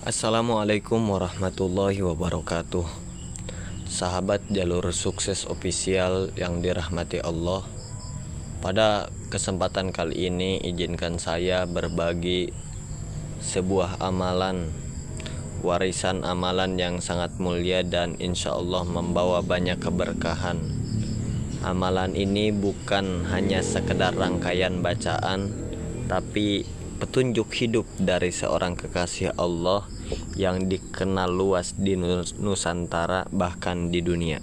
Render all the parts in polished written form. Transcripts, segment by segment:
Assalamualaikum warahmatullahi wabarakatuh. Sahabat jalur sukses official yang dirahmati Allah, pada kesempatan kali ini izinkan saya berbagi sebuah amalan, warisan amalan yang sangat mulia dan insya Allah membawa banyak keberkahan. Amalan ini bukan hanya sekedar rangkaian bacaan, tapi petunjuk hidup dari seorang kekasih Allah yang dikenal luas di Nusantara bahkan di dunia,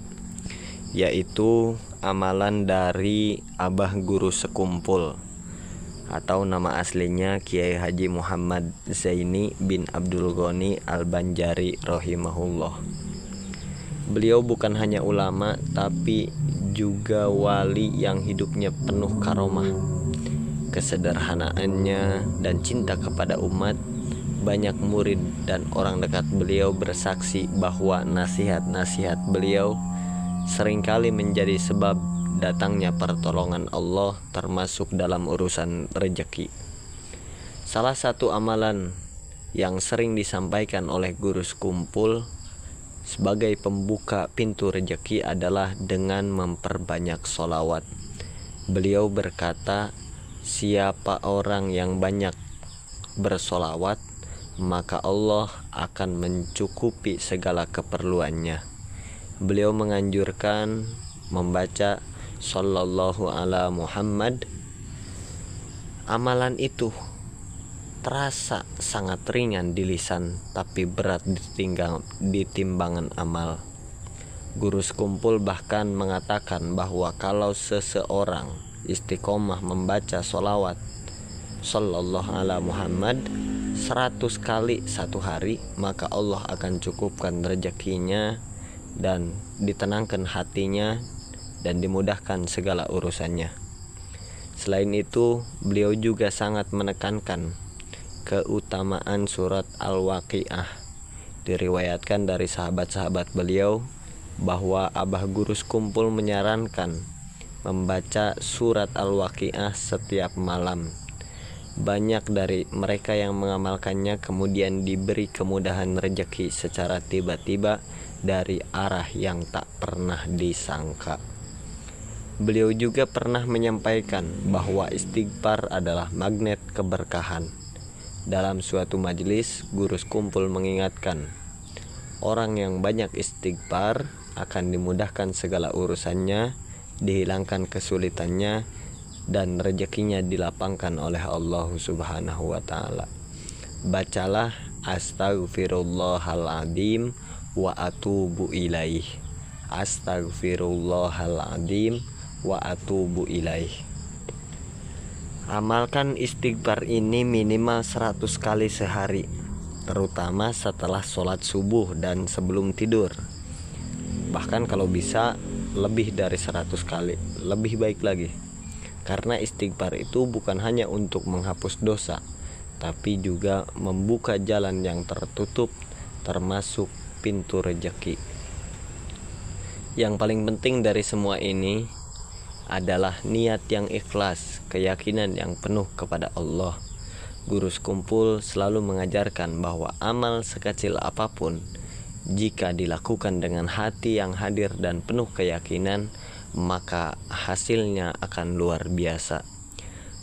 yaitu amalan dari Abah Guru Sekumpul atau nama aslinya Kiai Haji Muhammad Zaini bin Abdul Ghani Al-Banjari rahimahullah. Beliau bukan hanya ulama tapi juga wali yang hidupnya penuh karomah, kesederhanaannya dan cinta kepada umat. Banyak murid dan orang dekat beliau bersaksi bahwa nasihat-nasihat beliau seringkali menjadi sebab datangnya pertolongan Allah, termasuk dalam urusan rezeki. Salah satu amalan yang sering disampaikan oleh Guru Sekumpul sebagai pembuka pintu rezeki adalah dengan memperbanyak sholawat. Beliau berkata, siapa orang yang banyak bersolawat, maka Allah akan mencukupi segala keperluannya. Beliau menganjurkan membaca Sallallahu ala Muhammad. Amalan itu terasa sangat ringan di lisan, tapi berat di timbangan amal. Guru Sekumpul bahkan mengatakan bahwa kalau seseorang istiqomah membaca sholawat Sallallahu ala Muhammad 100 kali satu hari, maka Allah akan cukupkan rezekinya dan ditenangkan hatinya dan dimudahkan segala urusannya. Selain itu, beliau juga sangat menekankan keutamaan surat Al-Waqiah. Diriwayatkan dari sahabat-sahabat beliau bahwa Abah Guru Sekumpul menyarankan membaca surat Al-Waqiah setiap malam. Banyak dari mereka yang mengamalkannya kemudian diberi kemudahan rezeki secara tiba-tiba dari arah yang tak pernah disangka. Beliau juga pernah menyampaikan bahwa istighfar adalah magnet keberkahan. Dalam suatu majelis, Guru Sekumpul mengingatkan, orang yang banyak istighfar akan dimudahkan segala urusannya, dihilangkan kesulitannya, dan rezekinya dilapangkan oleh Allah Subhanahu wa ta'ala. Bacalah Astaghfirullahaladzim wa atubu ilaih. Astaghfirullahaladzim wa atubu ilaih. Amalkan istighfar ini minimal 100 kali sehari, terutama setelah sholat subuh dan sebelum tidur. Bahkan kalau bisa lebih dari 100 kali, lebih baik lagi. Karena istighfar itu bukan hanya untuk menghapus dosa, tapi juga membuka jalan yang tertutup, termasuk pintu rezeki. Yang paling penting dari semua ini adalah niat yang ikhlas, keyakinan yang penuh kepada Allah. Guru Sekumpul selalu mengajarkan bahwa amal sekecil apapun, jika dilakukan dengan hati yang hadir dan penuh keyakinan, maka hasilnya akan luar biasa.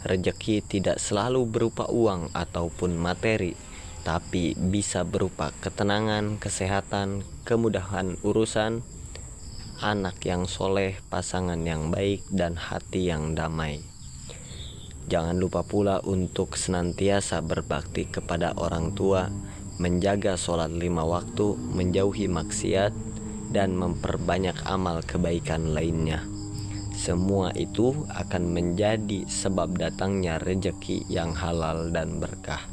Rezeki tidak selalu berupa uang ataupun materi, tapi bisa berupa ketenangan, kesehatan, kemudahan urusan, anak yang soleh, pasangan yang baik, dan hati yang damai. Jangan lupa pula untuk senantiasa berbakti kepada orang tua, menjaga sholat 5 waktu, menjauhi maksiat, dan memperbanyak amal kebaikan lainnya. Semua itu akan menjadi sebab datangnya rezeki yang halal dan berkah.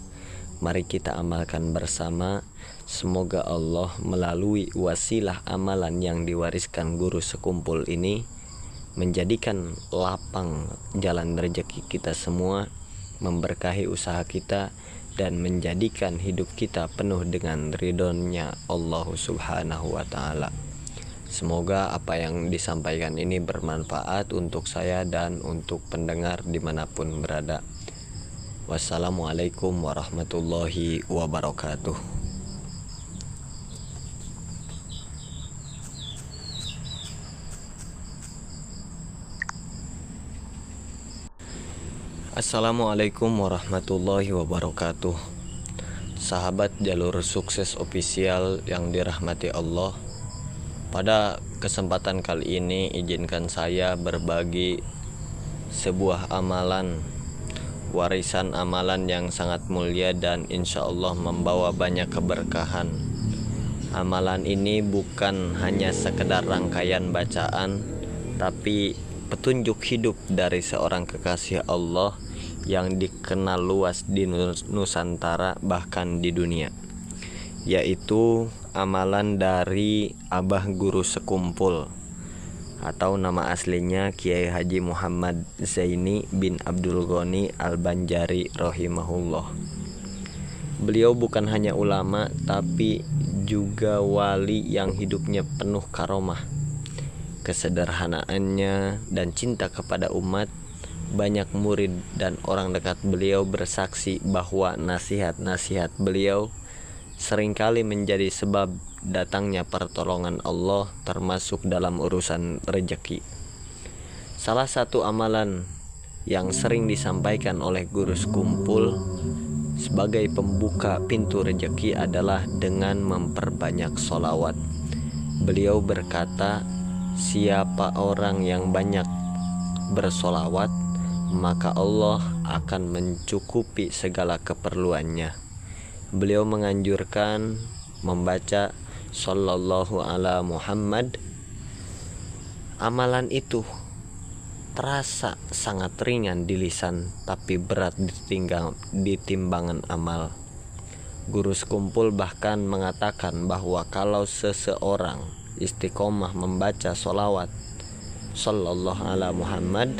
Mari kita amalkan bersama. Semoga Allah melalui wasilah amalan yang diwariskan Guru Sekumpul ini menjadikan lapang jalan rezeki kita semua, memberkahi usaha kita, dan menjadikan hidup kita penuh dengan ridhonya Allah Subhanahu wa ta'ala. Semoga apa yang disampaikan ini bermanfaat untuk saya dan untuk pendengar dimanapun berada. Wassalamualaikum warahmatullahi wabarakatuh. Assalamualaikum warahmatullahi wabarakatuh. Sahabat jalur sukses official yang dirahmati Allah, pada kesempatan kali ini izinkan saya berbagi sebuah amalan, warisan amalan yang sangat mulia dan insya Allah membawa banyak keberkahan. Amalan ini bukan hanya sekedar rangkaian bacaan, tapi petunjuk hidup dari seorang kekasih Allah yang dikenal luas di Nusantara bahkan di dunia, yaitu amalan dari Abah Guru Sekumpul atau nama aslinya Kiai Haji Muhammad Zaini bin Abdul Ghani Al-Banjari rahimahullah. Beliau bukan hanya ulama tapi juga wali yang hidupnya penuh karomah. Kesederhanaannya dan cinta kepada umat, banyak murid dan orang dekat beliau bersaksi bahwa nasihat-nasihat beliau seringkali menjadi sebab datangnya pertolongan Allah, termasuk dalam urusan rezeki. Salah satu amalan yang sering disampaikan oleh Guru Sekumpul sebagai pembuka pintu rezeki adalah dengan memperbanyak sholawat. Beliau berkata, siapa orang yang banyak bersolawat, maka Allah akan mencukupi segala keperluannya. Beliau menganjurkan membaca Sallallahu ala Muhammad. Amalan itu terasa sangat ringan di lisan, tapi berat di timbangan amal. Guru Sekumpul bahkan mengatakan bahwa kalau seseorang istiqomah membaca sholawat Sallallahu ala Muhammad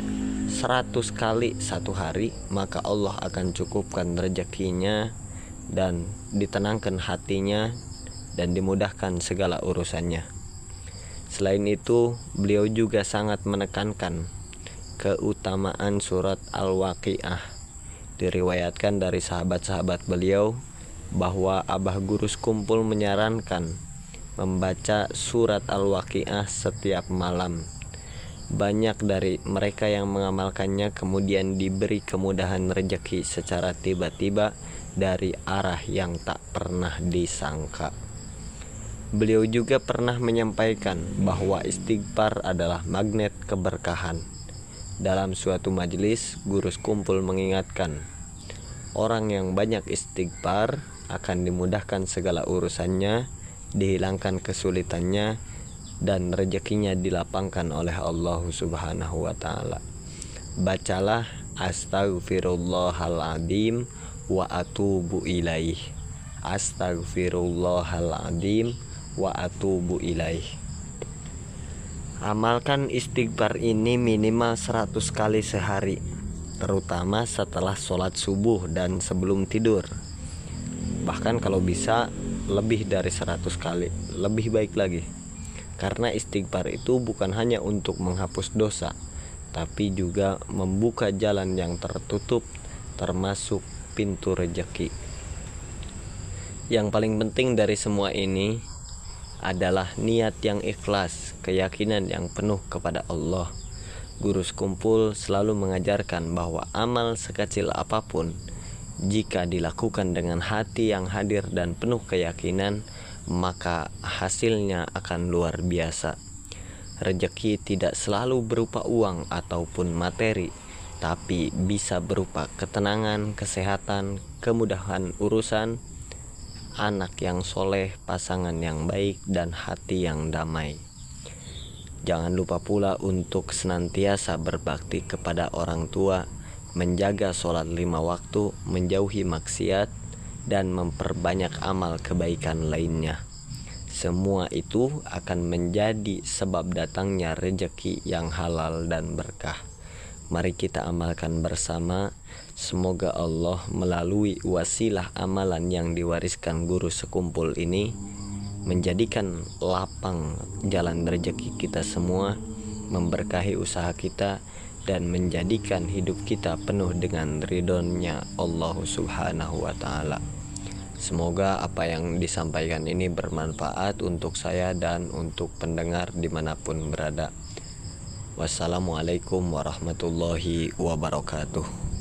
100 kali satu hari, maka Allah akan cukupkan rezekinya dan ditenangkan hatinya dan dimudahkan segala urusannya. Selain itu, beliau juga sangat menekankan keutamaan surat Al-Waqiah. Diriwayatkan dari sahabat-sahabat beliau bahwa Abah Guru Sekumpul menyarankan membaca surat Al-Waqiah setiap malam. Banyak dari mereka yang mengamalkannya kemudian diberi kemudahan rezeki secara tiba-tiba dari arah yang tak pernah disangka. Beliau juga pernah menyampaikan bahwa istighfar adalah magnet keberkahan. Dalam suatu majelis, Guru Sekumpul mengingatkan, orang yang banyak istighfar akan dimudahkan segala urusannya, dihilangkan kesulitannya, dan rezekinya dilapangkan oleh Allah Subhanahu wa ta'ala. Bacalah Astaghfirullahaladzim wa atubu ilaih. Astaghfirullahaladzim wa atubu ilaih. Amalkan istighfar ini minimal 100 kali sehari, terutama setelah sholat subuh dan sebelum tidur. Bahkan kalau bisa lebih dari 100 kali, lebih baik lagi. Karena istighfar itu bukan hanya untuk menghapus dosa, tapi juga membuka jalan yang tertutup, termasuk pintu rezeki. Yang paling penting dari semua ini adalah niat yang ikhlas, keyakinan yang penuh kepada Allah. Guru Sekumpul selalu mengajarkan bahwa amal sekecil apapun, jika dilakukan dengan hati yang hadir dan penuh keyakinan, maka hasilnya akan luar biasa. Rezeki tidak selalu berupa uang ataupun materi, tapi bisa berupa ketenangan, kesehatan, kemudahan urusan, anak yang soleh, pasangan yang baik, dan hati yang damai. Jangan lupa pula untuk senantiasa berbakti kepada orang tua, menjaga sholat 5 waktu, menjauhi maksiat, dan memperbanyak amal kebaikan lainnya. Semua itu akan menjadi sebab datangnya rezeki yang halal dan berkah. Mari kita amalkan bersama. Semoga Allah melalui wasilah amalan yang diwariskan Guru Sekumpul ini menjadikan lapang jalan rezeki kita semua, memberkahi usaha kita, dan menjadikan hidup kita penuh dengan ridhonya Allah Subhanahu wa ta'ala. Semoga apa yang disampaikan ini bermanfaat untuk saya dan untuk pendengar dimanapun berada. Wassalamualaikum warahmatullahi wabarakatuh.